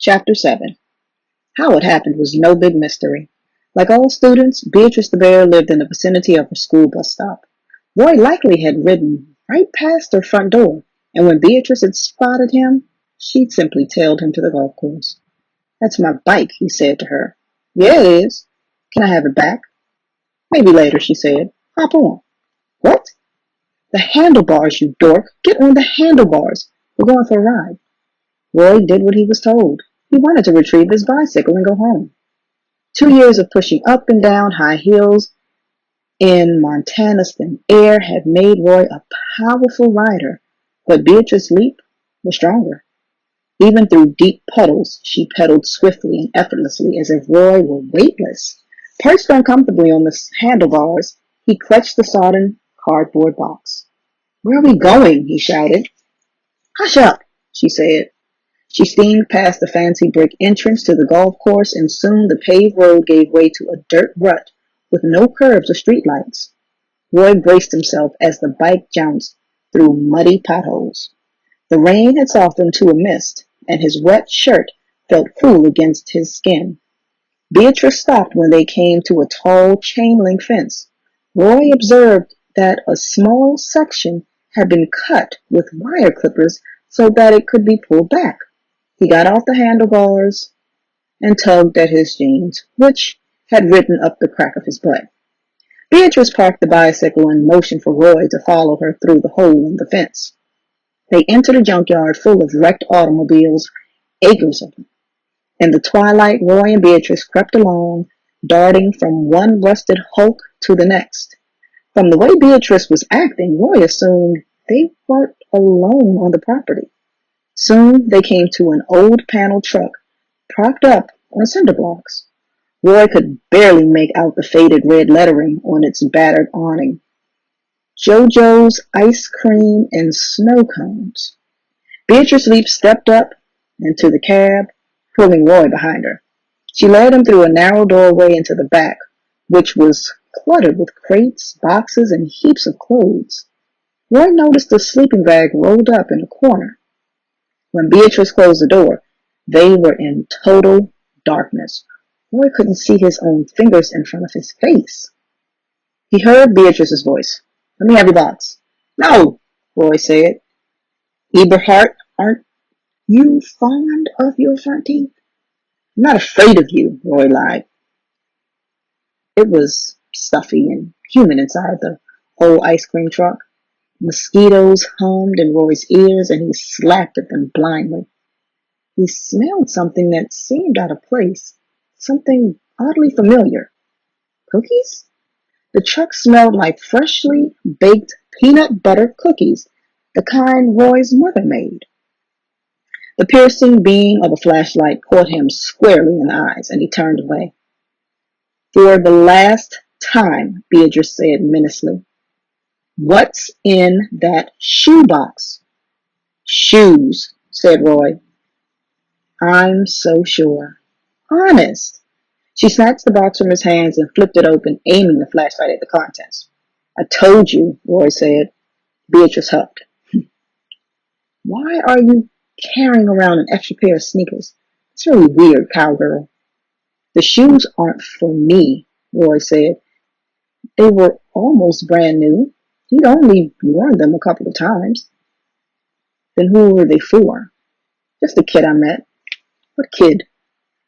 Chapter 7. How it happened was no big mystery. Like all students, Beatrice the bear lived in the vicinity of her school bus stop. Roy likely had ridden right past her front door, and when Beatrice had spotted him, she'd simply tailed him to the golf course. "That's my bike," he said to her. "Yeah, it is. Can I have it back?" "Maybe later," she said. "Hop on." "What?" "The handlebars, you dork. Get on the handlebars. We're going for a ride." Roy did what he was told. He wanted to retrieve his bicycle and go home. 2 years of pushing up and down high hills in Montana's thin air had made Roy a powerful rider, but Beatrice's leap was stronger. Even through deep puddles, she pedaled swiftly and effortlessly as if Roy were weightless. Perched uncomfortably on the handlebars, he clutched the sodden cardboard box. "Where are we going?" he shouted. "Hush up," she said. She steamed past the fancy brick entrance to the golf course, and soon the paved road gave way to a dirt rut with no curbs or streetlights. Roy braced himself as the bike jounced through muddy potholes. The rain had softened to a mist, and his wet shirt felt cool against his skin. Beatrice stopped when they came to a tall chain-link fence. Roy observed that a small section had been cut with wire clippers so that it could be pulled back. He got off the handlebars and tugged at his jeans, which had ridden up the crack of his butt. Beatrice parked the bicycle and motioned for Roy to follow her through the hole in the fence. They entered a junkyard full of wrecked automobiles, acres of them. In the twilight, Roy and Beatrice crept along, darting from one rusted hulk to the next. From the way Beatrice was acting, Roy assumed they weren't alone on the property. Soon they came to an old panel truck propped up on cinder blocks. Roy could barely make out the faded red lettering on its battered awning. JoJo's Ice Cream and Snow Cones. Beatrice Leap stepped up into the cab, pulling Roy behind her. She led him through a narrow doorway into the back, which was cluttered with crates, boxes, and heaps of clothes. Roy noticed a sleeping bag rolled up in a corner. When Beatrice closed the door, they were in total darkness. Roy couldn't see his own fingers in front of his face. He heard Beatrice's voice. "Let me have your box." "No," Roy said. "Eberhard, aren't you fond of your front teeth?" "I'm not afraid of you," Roy lied. It was stuffy and humid inside the old ice cream truck. Mosquitoes hummed in Roy's ears, and he slapped at them blindly. He smelled something that seemed out of place, something oddly familiar. Cookies? The truck smelled like freshly baked peanut butter cookies, the kind Roy's mother made. The piercing beam of a flashlight caught him squarely in the eyes, and he turned away. "For the last time," Beatrice said menacingly, "what's in that shoebox?" "Shoes," said Roy. "I'm so sure." "Honest." She snatched the box from his hands and flipped it open, aiming the flashlight at the contents. "I told you," Roy said. Beatrice huffed. "Why are you carrying around an extra pair of sneakers? It's really weird, cowgirl." "The shoes aren't for me," Roy said. "They were almost brand new. He'd only worn them a couple of times." "Then who were they for?" "Just a kid I met." "What kid?"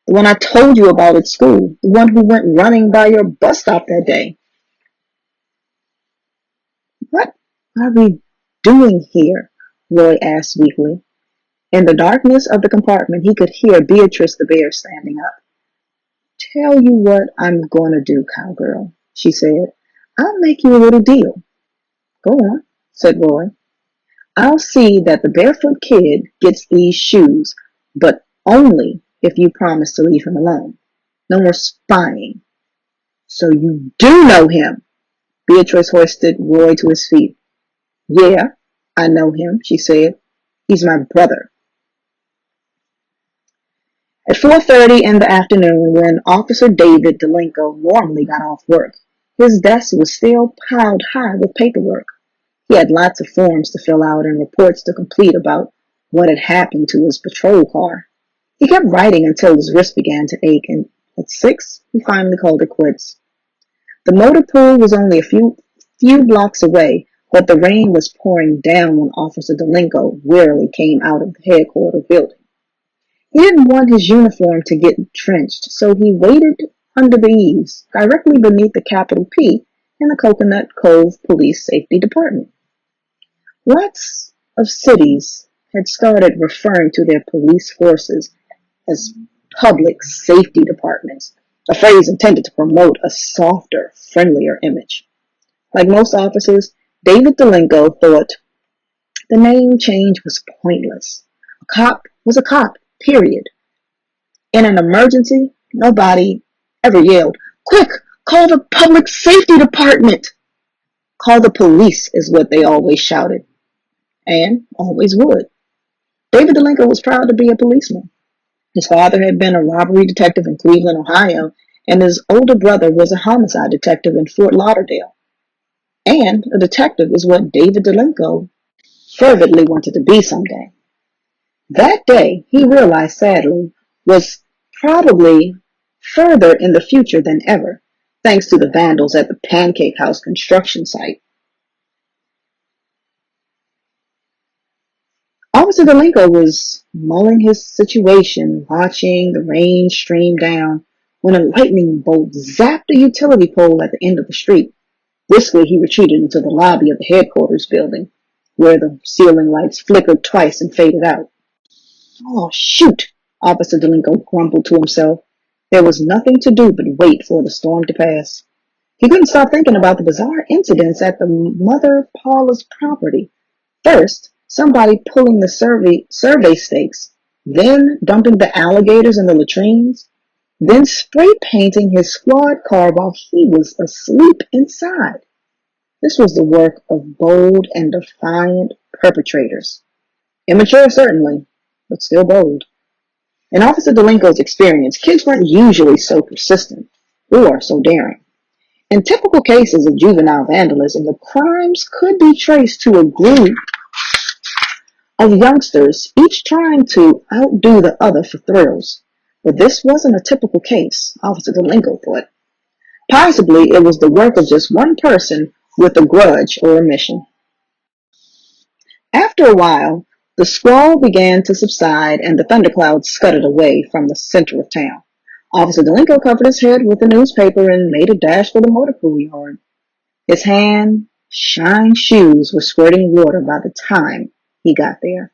"The one I told you about at school. The one who went running by your bus stop that day." "What are we doing here?" Roy asked weakly. In the darkness of the compartment, he could hear Beatrice the bear standing up. "Tell you what I'm going to do, cowgirl," she said. "I'll make you a little deal." "Go on," said Roy. "I'll see that the barefoot kid gets these shoes, but only if you promise to leave him alone. No more spying." "So you do know him?" Beatrice hoisted Roy to his feet. "Yeah, I know him," she said. "He's my brother." At 4:30 in the afternoon, when Officer David Delinko warmly got off work, his desk was still piled high with paperwork. He had lots of forms to fill out and reports to complete about what had happened to his patrol car. He kept writing until his wrist began to ache, and at 6, he finally called it quits. The motor pool was only a few blocks away, but the rain was pouring down when Officer Delinko wearily came out of the headquarters building. He didn't want his uniform to get drenched, so he waited under the eaves, directly beneath the capital P in the Coconut Cove Police Safety Department. Lots of cities had started referring to their police forces as public safety departments, a phrase intended to promote a softer, friendlier image. Like most officers, David Delinko thought the name change was pointless. A cop was a cop, period. In an emergency, nobody ever yelled, "Quick, call the public safety department!" "Call the police," is what they always shouted, and always would. David Delinko was proud to be a policeman. His father had been a robbery detective in Cleveland, Ohio, and his older brother was a homicide detective in Fort Lauderdale. And a detective is what David Delinko fervently wanted to be someday. That day, he realized sadly, was probably further in the future than ever, thanks to the vandals at the Pancake House construction site. Officer Delinko was mulling his situation, watching the rain stream down, when a lightning bolt zapped a utility pole at the end of the street. Briskly, he retreated into the lobby of the headquarters building, where the ceiling lights flickered twice and faded out. "Oh, shoot," Officer Delinko grumbled to himself. There was nothing to do but wait for the storm to pass. He couldn't stop thinking about the bizarre incidents at the Mother Paula's property. First, somebody pulling the survey stakes, then dumping the alligators in the latrines, then spray painting his squad car while he was asleep inside. This was the work of bold and defiant perpetrators. Immature, certainly, but still bold. In Officer Delinko's experience, kids weren't usually so persistent or so daring. In typical cases of juvenile vandalism, the crimes could be traced to a group of youngsters, each trying to outdo the other for thrills. But this wasn't a typical case, Officer Delinko thought. Possibly it was the work of just one person with a grudge or a mission. After a while, the squall began to subside and the thunderclouds scudded away from the center of town. Officer Delinko covered his head with a newspaper and made a dash for the motor pool yard. His hand-shined shoes were squirting water by the time he got there.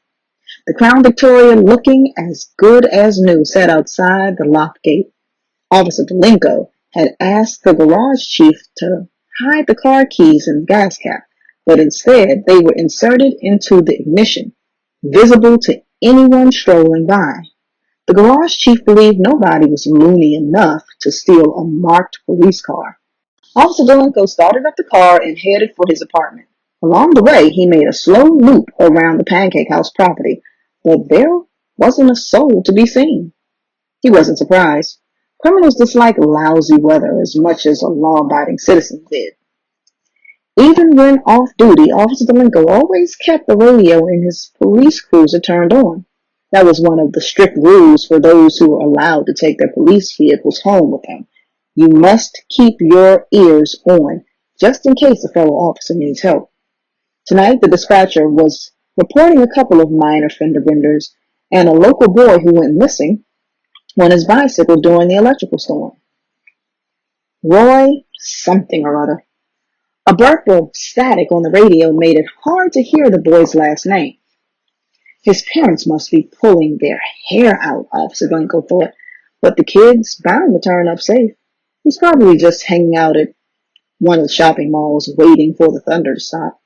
The Crown Victoria, looking as good as new, sat outside the locked gate. Officer Delinko had asked the garage chief to hide the car keys in the gas cap, but instead they were inserted into the ignition, visible to anyone strolling by. The garage chief believed nobody was loony enough to steal a marked police car. Officer Delinko started up the car and headed for his apartment. Along the way, he made a slow loop around the Pancake House property, but there wasn't a soul to be seen. He wasn't surprised. Criminals dislike lousy weather as much as a law-abiding citizen did. Even when off duty, Officer Delinko always kept the radio in his police cruiser turned on. That was one of the strict rules for those who were allowed to take their police vehicles home with them. You must keep your ears on, just in case a fellow officer needs help. Tonight, the dispatcher was reporting a couple of minor fender benders and a local boy who went missing on his bicycle during the electrical storm. Roy something or other. A burp of static on the radio made it hard to hear the boy's last name. His parents must be pulling their hair out, Officer Delinko thought, but the kid's bound to turn up safe. He's probably just hanging out at one of the shopping malls waiting for the thunder to stop.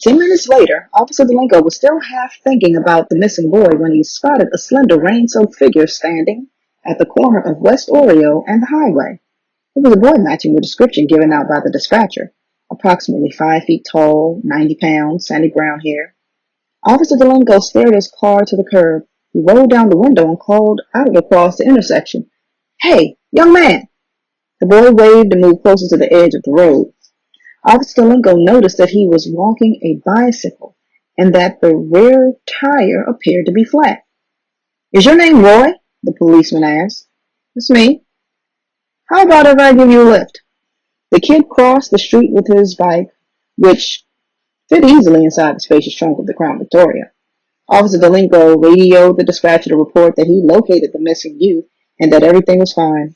10 minutes later, Officer Delinko was still half thinking about the missing boy when he spotted a slender, rain-soaked figure standing at the corner of West Oreo and the highway. It was a boy matching the description given out by the dispatcher. Approximately 5 feet tall, 90 pounds, sandy brown hair. Officer Delinko steered his car to the curb. He rolled down the window and called out across the intersection. "Hey, young man!" The boy waved and moved closer to the edge of the road. Officer Delinko noticed that he was walking a bicycle and that the rear tire appeared to be flat. "Is your name Roy?" the policeman asked. It's me. How about if I give you a lift? The kid crossed the street with his bike, which fit easily inside the spacious trunk of the Crown Victoria. Officer Delinko radioed the dispatcher to report that he located the missing youth and that everything was fine.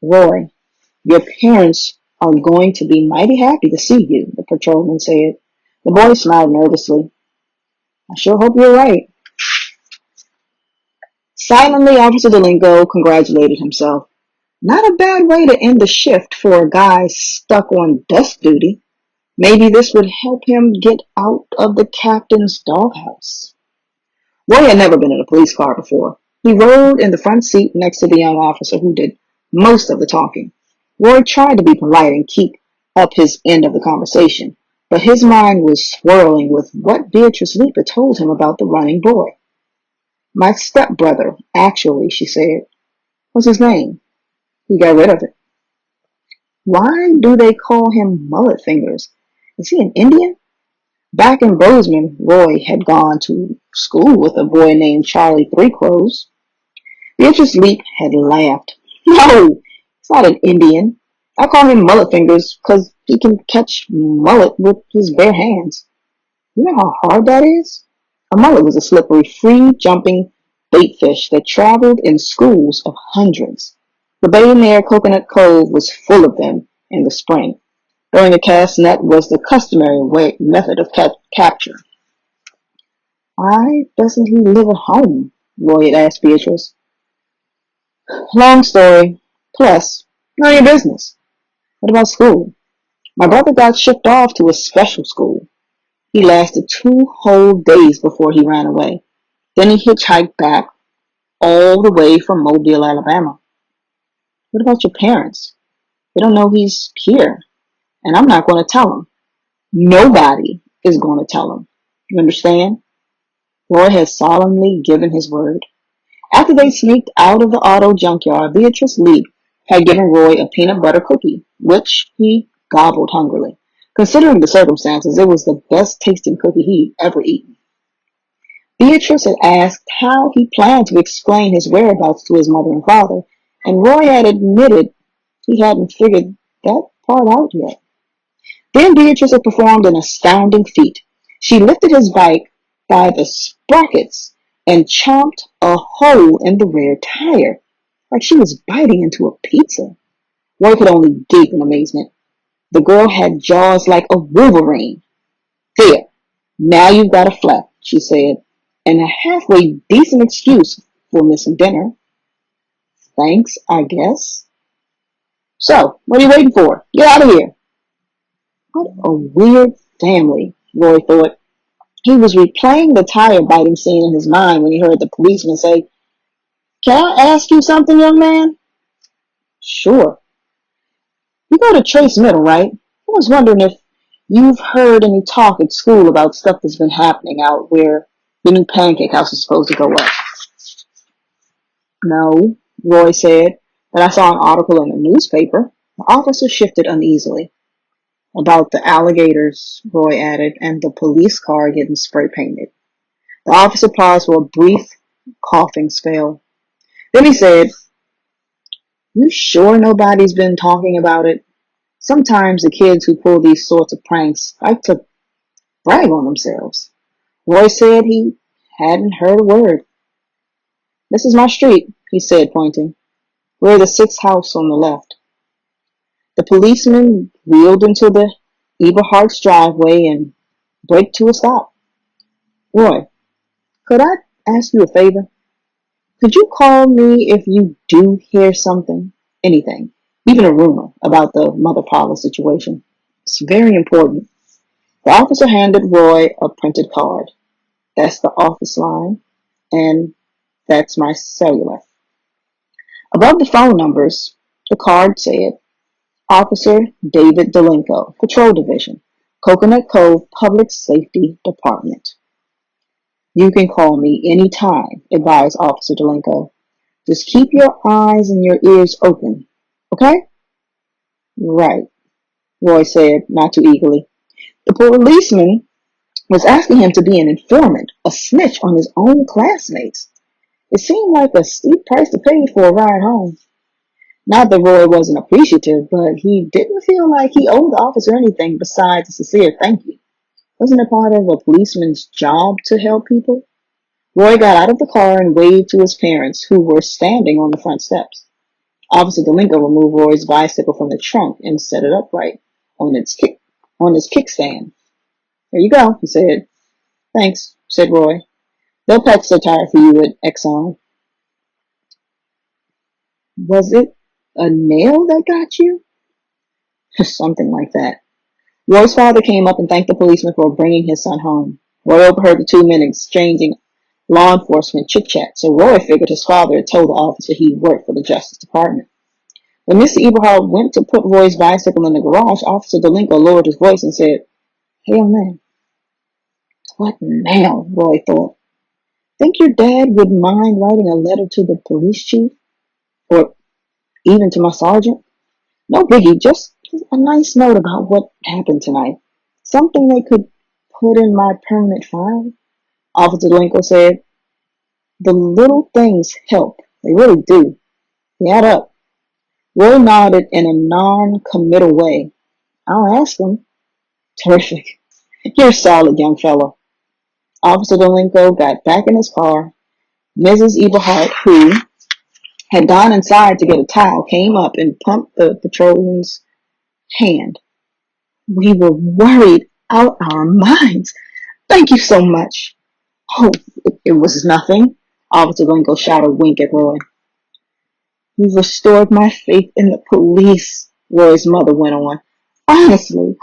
Roy, your parents are going to be mighty happy to see you, the patrolman said. The boy smiled nervously. I sure hope you're right. Silently, Officer Delinko congratulated himself. Not a bad way to end the shift for a guy stuck on desk duty. Maybe this would help him get out of the captain's doghouse. Roy had never been in a police car before. He rode in the front seat next to the young officer who did most of the talking. Roy tried to be polite and keep up his end of the conversation, but his mind was swirling with what Beatrice Leap had told him about the running boy. My stepbrother, actually, she said. What's his name? He got rid of it. Why do they call him Mullet Fingers? Is he an Indian? Back in Bozeman, Roy had gone to school with a boy named Charlie Three Crows. Beatrice Leap had laughed. No, he's not an Indian. I call him Mullet Fingers because he can catch mullet with his bare hands. You know how hard that is? A mullet was a slippery, free-jumping bait fish that traveled in schools of hundreds. The bay near Coconut Cove was full of them in the spring. Throwing a cast net was the customary method of capture. Why doesn't he live at home? Roy had asked Beatrice. Long story. Plus, none of your business. What about school? My brother got shipped off to a special school. He lasted 2 whole days before he ran away. Then he hitchhiked back all the way from Mobile, Alabama. What about your parents? They don't know he's here, and I'm not going to tell them. Nobody is going to tell them. You understand? Roy had solemnly given his word. After they sneaked out of the auto junkyard, Beatrice Leap had given Roy a peanut butter cookie, which he gobbled hungrily. Considering the circumstances, it was the best tasting cookie he'd ever eaten. Beatrice had asked how he planned to explain his whereabouts to his mother and father, and Roy had admitted he hadn't figured that part out yet. Then Beatrice had performed an astounding feat. She lifted his bike by the sprockets and chomped a hole in the rear tire, like she was biting into a pizza. Roy could only gape in amazement. The girl had jaws like a wolverine. There, now you've got a flap, she said, and a halfway decent excuse for missing dinner. Thanks, I guess. So, what are you waiting for? Get out of here. What a weird family, Roy thought. He was replaying the tire biting scene in his mind when he heard the policeman say, Can I ask you something, young man? Sure. You go to Trace Middle, right? I was wondering if you've heard any talk at school about stuff that's been happening out where the new pancake house is supposed to go up. No, Roy said, but I saw an article in the newspaper. The officer shifted uneasily. About the alligators, Roy added, and the police car getting spray painted. The officer paused for a brief coughing spell. Then he said, You sure nobody's been talking about it? Sometimes the kids who pull these sorts of pranks like to brag on themselves. Roy said he hadn't heard a word. This is my street, he said, pointing. We're the 6th house on the left. The policeman wheeled into the Eberhardt's driveway and braked to a stop. Roy, could I ask you a favor? Could you call me if you do hear something, anything, even a rumor about the Mother Paula situation? It's very important. The officer handed Roy a printed card. That's the office line, and that's my cellular. Above the phone numbers, the card said, Officer David Delinko, Patrol Division, Coconut Cove Public Safety Department. You can call me any time, advised Officer Delinko. Just keep your eyes and your ears open, okay? Right, Roy said, not too eagerly. The policeman was asking him to be an informant, a snitch on his own classmates. It seemed like a steep price to pay for a ride home. Not that Roy wasn't appreciative, but he didn't feel like he owed the officer anything besides a sincere thank you. Wasn't it part of a policeman's job to help people? Roy got out of the car and waved to his parents, who were standing on the front steps. Officer Delinko removed Roy's bicycle from the trunk and set it upright on its kickstand. "There you go," he said. "Thanks," said Roy. "They'll patch the tire for you at Exxon." "Was it a nail that got you?" Something like that. Roy's father came up and thanked the policeman for bringing his son home. Roy overheard the two men exchanging law enforcement chit-chat, so Roy figured his father had told the officer he worked for the Justice Department. When Mr. Eberhard went to put Roy's bicycle in the garage, Officer Delinko lowered his voice and said, "Hey, young man." "What now?" Roy thought. "Think your dad would mind writing a letter to the police chief? Or even to my sergeant? No biggie, just a nice note about what happened tonight. Something they could put in my permanent file." Officer Delinko said, "The little things help. They really do. They add up." Roy nodded in a non-committal way. "I'll ask him." "Terrific. You're a solid young fellow." Officer Delinko got back in his car. Mrs. Eberhart, who had gone inside to get a towel, came up and pumped the patrolman's hand. "We were worried out our minds. Thank you so much." "Oh, it was nothing." Officer Delinko shot a wink at Roy. "You've restored my faith in the police," Roy's mother went on. "Honestly,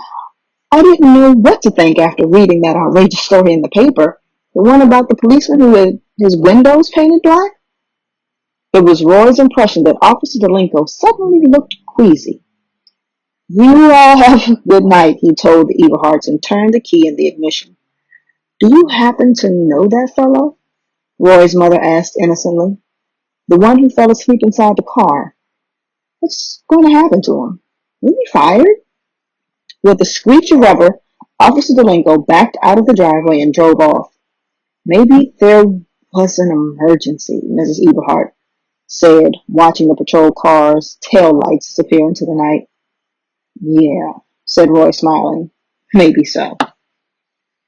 I didn't know what to think after reading that outrageous story in the paper. The one about the policeman who had his windows painted black." It was Roy's impression that Officer Delinko suddenly looked queasy. "You all have a good night," he told the Eberhards and turned the key in the ignition. "Do you happen to know that fellow?" Roy's mother asked innocently. "The one who fell asleep inside the car. What's going to happen to him? Will he be fired?" With a screech of rubber, Officer Delinko backed out of the driveway and drove off. "Maybe there was an emergency," Mrs. Eberhard said, watching the patrol car's tail lights disappear into the night. "Yeah," said Roy, smiling. "Maybe so."